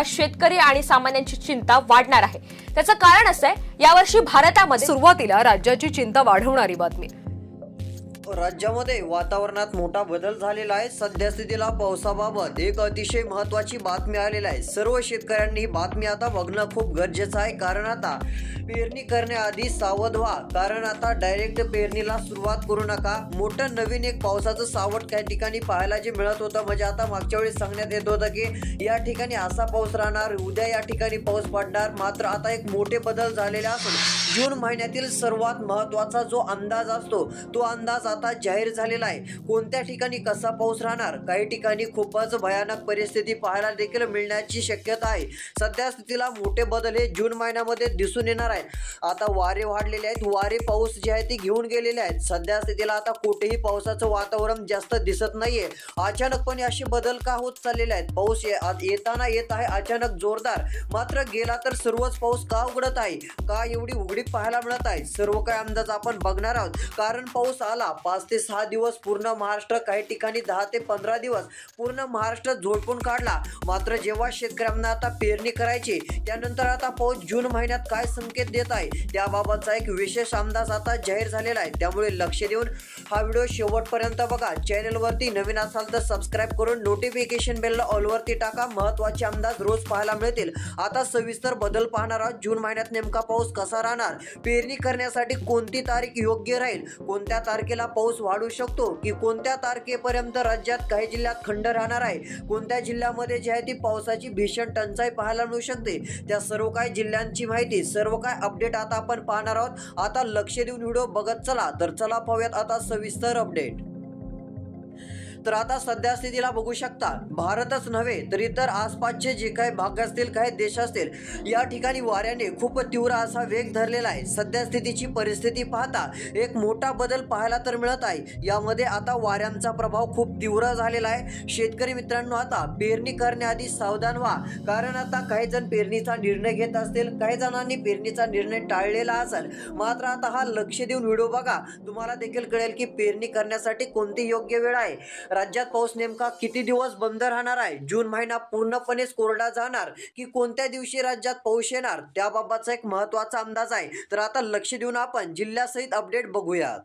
शेतकरी आणि सामान्यांची चिंता वाढणार आहे। त्याचं कारण असं आहे, यावर्षी भारतामध्ये सुरुवातीला राज्याची चिंता वाढवणारी बातमी। राज्यामध्ये वातावरणात मोठा बदल झालेला आहे। सध्या स्थितीला पावसाबाबत एक अतिशय महत्त्वाची बातमी आलेली आहे। सर्व शेतकऱ्यांनी ही बातमी आता बघणं खूप गरजेचं आहे, कारण आता पेरणी करण्याआधी सावध व्हा, कारण आता डायरेक्ट पेरणीला सुरुवात करू नका। मोठं नवीन एक पावसाचं सावट काही ठिकाणी पाहायला जे मिळत होतं, म्हणजे आता मागच्या वेळी सांगण्यात येत होतं की या ठिकाणी असा पाऊस राहणार, उद्या या ठिकाणी पाऊस पडणार। मात्र आता एक मोठे बदल झालेले असून जून महिन्यातील सर्वात महत्त्वाचा जो अंदाज असतो तो अंदाज आता जाहीर झालेला आहे। कोणत्या ठिकाणी कसा पाऊस राहणार, काही ठिकाणी खूपच भयानक परिस्थिती पाहायला देखील मिळण्याची शक्यता आहे। सध्या स्थितीला मोठे बदल हे जून महिन्यामध्ये दिसून येणार आहेत। आता वारे वाढलेले आहेत, वारे पाऊस जे आहे ते घेऊन गेलेले आहेत। सध्या स्थितीला आता कुठेही पावसाचं वातावरण जास्त दिसत नाहीये। अचानकपणे असे बदल का होत चाललेले आहेत? पाऊस येताना येत आहे अचानक जोरदार, मात्र गेला तर सर्वच पाऊस का उघडत आहे, का एवढी उघडीप पाहायला मिळत आहे? सर्व काही अंदाज आपण बघणार आहोत, कारण पाऊस आला 5 ते 6 दिवस पूर्ण महाराष्ट्र, काही ठिकाणी 10 ते 15 दिवस पूर्ण महाराष्ट्र झोडपून काढला। मात्र जेव्हा शेतकऱ्यांना आता पेरणी करायची, त्यानंतर आता पाऊस जून महिन्यात काय संकेत देत आहे त्याबाबतचा एक विशेष अंदाज आता जाहीर झालेला आहे। त्यामुळे लक्ष देऊन हा व्हिडिओ शेवटपर्यंत बघा। चॅनलवरती नवीन असाल तर सबस्क्राईब करून नोटिफिकेशन बेल ऑलवरती टाका। महत्त्वाचे अंदाज रोज पाहायला मिळतील। आता सविस्तर बदल पाहणार आहोत। जून महिन्यात नेमका पाऊस कसा राहणार, पेरणी करण्यासाठी कोणती तारीख योग्य राहील, कोणत्या तारखेला पाऊस वाढू शकतो की कोणत्या तारखेपर्यंत राज्यात काही जिल्ह्यात खंड राहणार आहे, कोणत्या जिल्ह्यामध्ये जी आहे ती पावसाची भीषण टंचाई पाहायला मिळू शकते, त्या सर्व काही जिल्ह्यांची माहिती, सर्व काय अपडेट आता आपण पाहणार आहोत। आता लक्ष देऊन व्हिडिओ बघत चला। तर चला पाहूयात आता सविस्तर अपडेट। तर आता सध्या स्थितीला बघू शकता, भारतच नव्हे तर इतर आसपासचे जे काही भाग असतील, काही देश असतील, या ठिकाणी वाऱ्याने खूप तीव्र असा वेग धरलेला आहे। सध्या स्थितीची परिस्थिती पाहता एक मोठा बदल पाहायला तर मिळत आहे। यामध्ये आता वाऱ्यांचा प्रभाव खूप तीव्र झालेला आहे। शेतकरी मित्रांनो, आता पेरणी करण्याआधी सावधान व्हा, कारण आता काही जण पेरणीचा निर्णय घेत असतील, काही जणांनी पेरणीचा निर्णय टाळलेला असेल। मात्र आता हा लक्ष देऊन व्हिडिओ बघा, तुम्हाला देखील कळेल की पेरणी करण्यासाठी कोणती योग्य वेळ आहे। राज्यात पाऊस नेमका किती दिवस बंद राहणार आहे, जून महिना पूर्णपणेच कोरडा जाणार की कोणत्या दिवशी राज्यात पाऊस येणार, त्याबाबतचा एक महत्त्वाचा अंदाज आहे। तर आता लक्ष देऊन आपण जिल्ह्यासहित अपडेट बघूयात।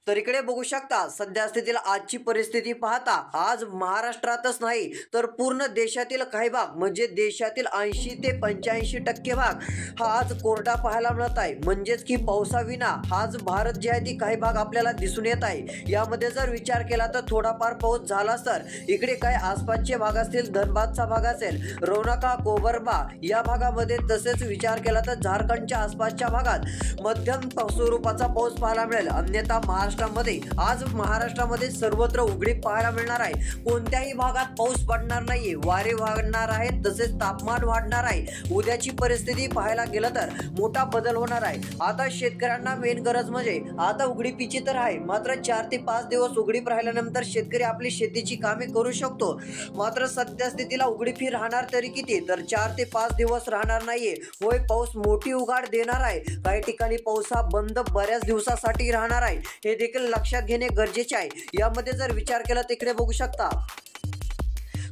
तर इकडे बघू शकता, सध्या स्थितीला आजची परिस्थिती पाहता आज महाराष्ट्रातच नाही तर पूर्ण देशातील काही भाग, म्हणजे देशातील 80 ते 85% भाग हा आज कोरडा पाहायला मिळत आहे। म्हणजेच की पावसाविना आज भारत जे आहे ती काही भाग आपल्याला दिसून येत आहे। यामध्ये जर विचार केला तर थोडाफार पाऊस झाला तर इकडे काही आसपासचे भाग असतील, धनबादचा भाग असेल, रौनका, कोबरबा या भागामध्ये, तसेच विचार केला तर झारखंडच्या आसपासच्या भागात मध्यम स्वरूपाचा पाऊस पाहायला मिळेल। अन्यथा आज महाराष्ट्रामध्ये सर्वत्र उघडीप पाहायला मिळणार आहे। कोणत्याही भागात पाऊस पडणार नाहीये, वारे वाढणार आहेत, तसेच तापमान वाढणार आहे। उद्याची परिस्थिती पाहायला गेलं तर मोठा बदल होणार आहे। आता शेतकऱ्यांना मेन गरज म्हणजे आता उघडीपीची तर आहे, मात्र 4 ते 5 दिवस उघडीप राहिल्यानंतर शेतकरी आपली शेतीची कामे करू शकतो। मात्र सध्या स्थितीला उघडीप ही राहणार तरी किती, तर 4 ते 5 दिवस राहणार नाहीये। होय, पाऊस मोठी उघाड देणार आहे, काही ठिकाणी पाऊस हा बंद बऱ्याच दिवसासाठी राहणार आहे, हे देखील लक्षात घेणे गरजेचे आहे। यामध्ये जर विचार केला तिकडे बघू शकता,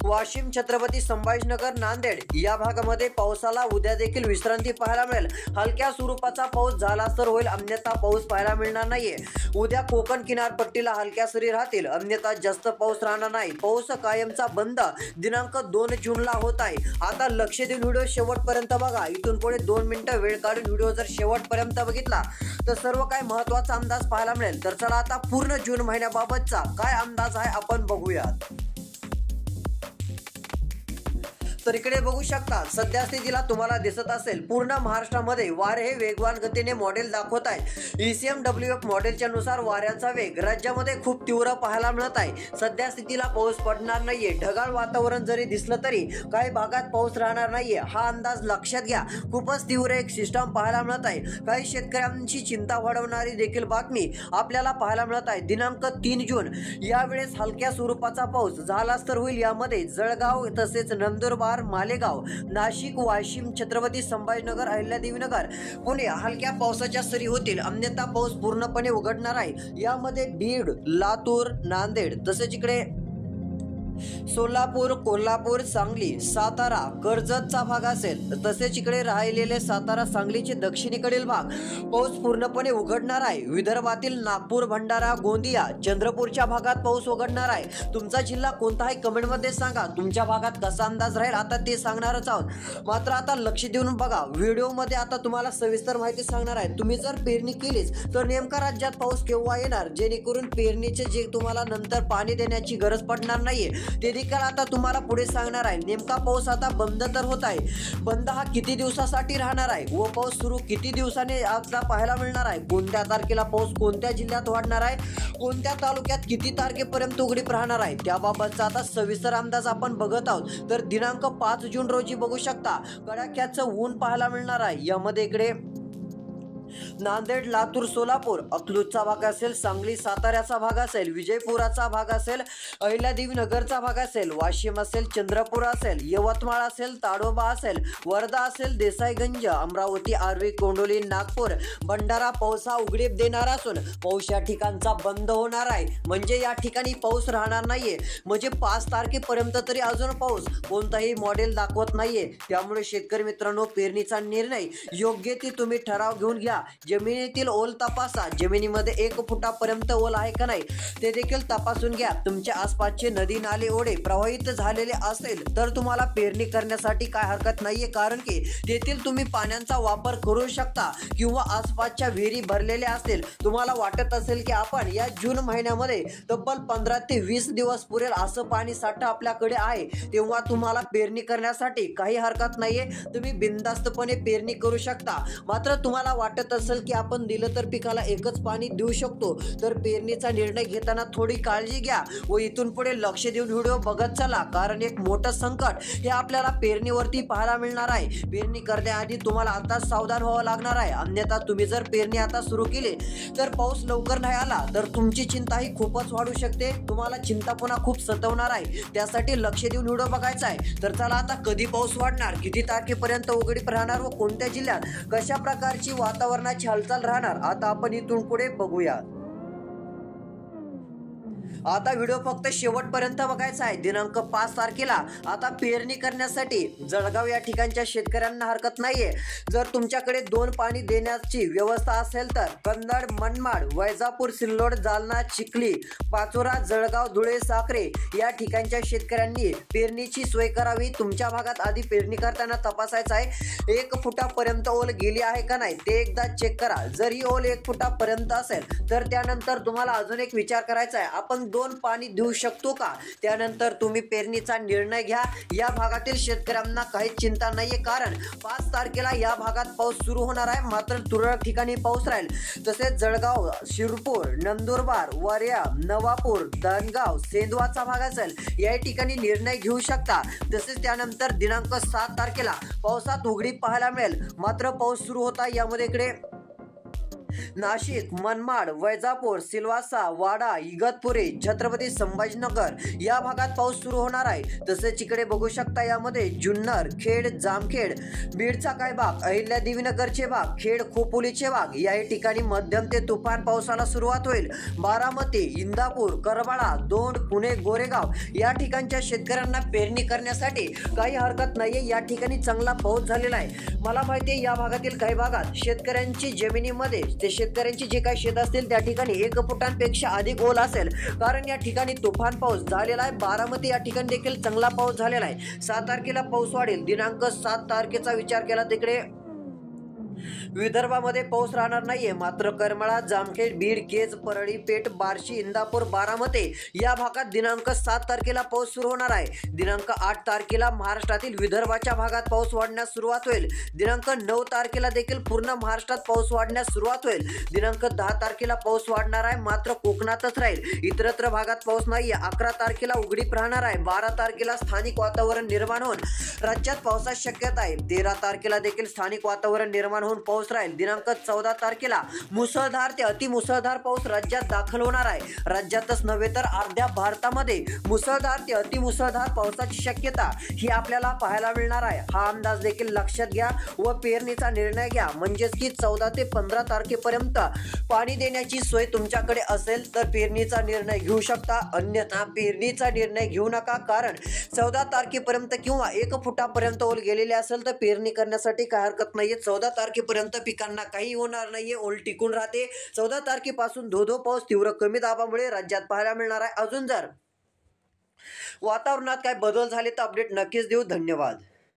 वाशिम, छत्रपती संभाजीनगर, नांदेड या भागामध्ये पावसाला उद्या देखील विश्रांती पाहायला मिळेल। हलक्या स्वरूपाचा पाऊस झाला तर होईल, अन्यथा पाऊस पाहायला मिळणार नाहीये। उद्या कोकण किनारपट्टीला हलक्या सरी राहतील, अन्यथा जास्त पाऊस राहणार नाही। पाऊस कायमचा बंद दिनांक 2 जूनला होत आहे। आता लक्ष देऊन व्हिडिओ शेवटपर्यंत बघा। इथून पुढे 2 मिनिटं वेळ काढून व्हिडिओ जर शेवटपर्यंत बघितला तर सर्व काही महत्त्वाचा अंदाज पाहायला मिळेल। तर चला आता पूर्ण जून महिन्याबाबतचा काय अंदाज आहे आपण बघूयात। तर इकडे बघू शकता, सध्या स्थितीला तुम्हाला दिसत असेल पूर्ण महाराष्ट्रामध्ये वारे हे वेगवान गतीने मॉडेल दाखवत आहे। ECMWF मॉडेलच्या नुसार वाऱ्याचा वेग राज्यामध्ये खूप तीव्र पाहायला मिळत आहे। सध्या स्थितीला पाऊस पडणार नाहीये, ढगाळ वातावरण जरी दिसलं तरी काही भागात पाऊस राहणार नाहीये, हा अंदाज लक्षात घ्या। खूपच तीव्र एक सिस्टम पाहायला मिळत आहे। काही शेतकऱ्यांची चिंता वाढवणारी देखील बातमी आपल्याला पाहायला मिळत आहे। दिनांक 3 जून यावेळेस हलक्या स्वरूपाचा पाऊस झालाच तर होईल। यामध्ये जळगाव, तसेच नंदुरबार, मालेगाव, नाशिक, वाशिम, छत्रपती संभाजीनगर, अहिल्यादेवीनगर, पुणे हलक्या पावसाच्या सरी होतील, अन्यथा पाऊस पूर्णपणे उघडणार आहे। यामध्ये बीड, लातूर, नांदेड, तसेच इकडे सोलापूर, कोल्हापूर, सांगली, सातारा, कर्जतचा भाग असेल तसेच इकडे राहिलेले सातारा, सांगलीचे दक्षिणेकडील भाग पाऊस पूर्णपणे उघडणार आहे. विदर्भातील नागपूर, भंडारा, गोंदिया, चंद्रपूरच्या भागात पाऊस उघडणार आहे. तुमचा जिल्हा कोणता आहे कमेंटमध्ये सांगा. तुमच्या भागात कसा अंदाज राहील आता ते सांगणारच आहोत. मात्र आता लक्ष देऊन बघा, व्हिडिओमध्ये आता तुम्हाला सविस्तर माहिती सांगणार आहे. तुम्ही जर पेरणी केलीच तर नेमका राज्यात पाऊस केव्हा येणार, जेणेकरून पेरणीचे जे तुम्हाला नंतर पाणी देण्याची गरज पडणार नाहीये ते देखील आता तुम्हाला पुढे सांगणार आहे. नेमका पाऊस आता बंद तर होत आहे, बंद हा किती दिवसासाठी राहणार आहे व पाऊस सुरू किती दिवसाने आता पाहायला मिळणार आहे, कोणत्या तारखेला पाऊस कोणत्या जिल्ह्यात वाढणार आहे, कोणत्या तालुक्यात किती तारखेपर्यंत उघडीप राहणार आहे, त्याबाबतचा आता सविस्तर अंदाज आपण बघत आहोत. तर दिनांक 5 जून रोजी बघू शकता कडाक्याचं ऊन पाहायला मिळणार आहे. यामध्ये इकडे नांदेड, लातूर, सोलापूर, अकलूजचा भाग असेल, सांगली, साताऱ्याचा भाग असेल, विजयपुराचा भाग असेल, अहिल्यादेवी नगरचा भाग असेल, वाशिम असेल, चंद्रपूर असेल, यवतमाळ असेल, ताडोबा असेल, वर्धा असेल, देसाईगंज, अमरावती, आर्वी, कोंडोली, नागपूर, भंडारा पाऊस हा उघडीप देणार असून पाऊस या ठिकाणचा बंद होणार आहे. म्हणजे या ठिकाणी पाऊस राहणार नाहीये. म्हणजे 5 तारखेपर्यंत तरी अजून पाऊस कोणताही मॉडेल दाखवत नाहीये. त्यामुळे शेतकरी मित्रांनो, पेरणीचा निर्णय योग्य ती तुम्ही ठराव घेऊन घ्या. जमिनीतील ओल तपासा. जमिनीमध्ये 1 फुटापर्यंत ओल आहे का नाही ते देखील तपासून घ्या. तुमच्या आसपासचे नदी, नाले, ओढे प्रवाहित झालेले असेल तर तुम्हाला पेरणी करण्यासाठी काय हरकत नाहीये, कारण की तेथील तुम्ही पाण्याचा वापर करू शकता. किंवा आसपासच्या विहिरी भरलेल्या असतील, तुम्हाला वाटत असेल की आपण या जून महिन्यामध्ये तब्बल 15 ते 20 दिवस पुरेल असं पाणी साठा आपल्याकडे आहे, तेव्हा तुम्हाला पेरणी करण्यासाठी काही हरकत नाहीये. तुम्ही बिनधास्तपणे पेरणी करू शकता. मात्र तुम्हाला वाटत असेल की आपण दिलं तर पिकाला एकच पाणी देऊ शकतो, तर पेरणीचा निर्णय घेताना थोडी काळजी घ्या व इथून पुढे लक्ष देऊन व्हिडिओ बघत चला, कारण एक मोठं संकट हे आपल्याला पेरणीवरती पाहायला मिळणार आहे. पेरणी करण्याआधी तुम्हाला आता सावधान व्हावं लागणार आहे. अन्यथा तुम्ही जर पेरणी आता सुरू केली तर पाऊस लवकर नाही आला तर तुमची चिंता ही खूपच वाढू शकते. तुम्हाला चिंता पुन्हा खूप सतावणार आहे. त्यासाठी लक्ष देऊन व्हिडिओ बघायचा आहे. तर चला आता कधी पाऊस वाढणार, किती तारखेपर्यंत उघडीप राहणार व कोणत्या जिल्ह्यात कशा प्रकारची वातावरणाची हालचाल राहणार आता आपण इथून पुढे बघूया. आता व्हिडिओ फक्त शेवटपर्यंत बघायचा आहे. दिनांक 5 तारखेला आता पेरणी करण्यासाठी जळगाव या ठिकाणच्या शेतकऱ्यांना हरकत नाहीये. जर तुमच्याकडे 2 पाणी देण्याची व्यवस्था असेल तर कन्नड, मनमाड, वैजापूर, सिल्लोड, जालना, चिखली, पाचोरा, जळगाव, धुळे, साक्रे या ठिकाणच्या शेतकऱ्यांनी पेरणीची सोय करावी. तुमच्या भागात आधी पेरणी करताना तपासायचं आहे 1 फुटापर्यंत ओल गेली आहे का नाही ते एकदा चेक करा. जर ही ओल 1 फुटापर्यंत असेल तर त्यानंतर तुम्हाला अजून एक विचार करायचा आहे, आपण 2 पाणी देऊ शकतो का. त्यानंतर तुम्ही पेरणीचा निर्णय घ्या. या भागातील शेतकऱ्यांना काही चिंता नाहीये, कारण 5 तारखेला या भागात पाऊस सुरू होणार आहे. मात्र तुरळक ठिकाणी पाऊस राहील. तसेच जळगाव, शिरपूर, नंदुरबार, वाऱ्या, नवापूर, धनगाव, सेंदवाचा भाग असेल या ठिकाणी निर्णय घेऊ शकता. तसेच त्यानंतर दिनांक 7 तारखेला पावसात उघडीप पाहायला मिळेल. मात्र पाऊस सुरू होता यामध्ये इकडे नाशिक, मनमाड, वैजापूर, सिल्वासा, वाडा, इगतपुरी, छत्रपती संभाजीनगर या भागात पाऊस सुरू होणार आहे. तसेच इकडे बघू शकता यामध्ये जुन्नर, खेड, जामखेड, बीडचा काही भाग, अहिल्यादेवी नगरचे भाग, खेड, खोपोलीचे भाग या ठिकाणी मध्यम ते तुफान पावसाला सुरुवात होईल. बारामती, इंदापूर, करमाळा, दोंड, पुणे, गोरेगाव या ठिकाणच्या शेतकऱ्यांना पेरणी करण्यासाठी काही हरकत नाहीये. या ठिकाणी चांगला पाऊस झालेला आहे. मला माहिती आहे या भागातील काही भागात शेतकऱ्यांची जमिनीमध्ये शेतकऱ्यांची जे काही शेत असतील त्या ठिकाणी 1 फुटांपेक्षा अधिक ओल असेल, कारण या ठिकाणी तुफान पाऊस झालेला आहे. बारामती या ठिकाणी देखील चांगला पाऊस झालेला आहे. 7 तारखेला पाऊस वाढेल. दिनांक 7 तारखेचा विचार केला तिकडे विदर्भामध्ये पाऊस राहणार नाहीये. मात्र करमाळा, जामखेड, बीड, केज, परळी, पेठ, बार्शी, इंदापूर, बारामती या भागात दिनांक 7 तारखेला पाऊस सुरू होणार आहे. दिनांक 8 तारखेला महाराष्ट्रातील विदर्भाच्या भागात पाऊस वाढण्यास सुरुवात होईल. दिनांक 9 तारखेला देखील पूर्ण महाराष्ट्रात पाऊस वाढण्यास सुरुवात होईल. दिनांक 10 तारखेला पाऊस वाढणार आहे, मात्र कोकणातच राहील. इतरत्र भागात पाऊस नाहीये. 11 तारखेला उघडीप राहणार आहे. 12 तारखेला स्थानिक वातावरण निर्माण होऊन राज्यात पावसाची शक्यता आहे. 13 तारखेला देखील स्थानिक वातावरण निर्माण होऊन पाऊस राहील. दिनांक 14 तारखेला मुसळधार ते अतिमुसळधार पाऊस राज्यात दाखल होणार आहे. राज्यातच नव्हे तर अर्ध्या भारतामध्ये मुसळधार ते अतिमुसळधार पावसाची शक्यता ही आपल्याला पाहायला मिळणार आहे. हा अंदाज देखील लक्षात घ्या व पेरणीचा निर्णय घ्या. म्हणजेच की 14 ते 15 तारखेपर्यंत पाणी देण्याची सोय तुमच्याकडे असेल तर पेरणीचा निर्णय घेऊ शकता. अन्यथा पेरणीचा निर्णय घेऊ नका, कारण 14 तारखेपर्यंत किंवा 1 फुटापर्यंत ओल गेलेले असेल तर पेरणी करण्यासाठी काय हरकत नाहीये. 14 तारखेपर्यंत पिकांना काही होणार नाहीये, ओल टिकून राहते. 14 तारखेपासून धो पाऊस तीव्र कमी दाबामुळे राज्यात पाहायला मिळणार आहे. अजून जर वातावरणात काय बदल झाले तर अपडेट नक्कीच देऊ. धन्यवाद.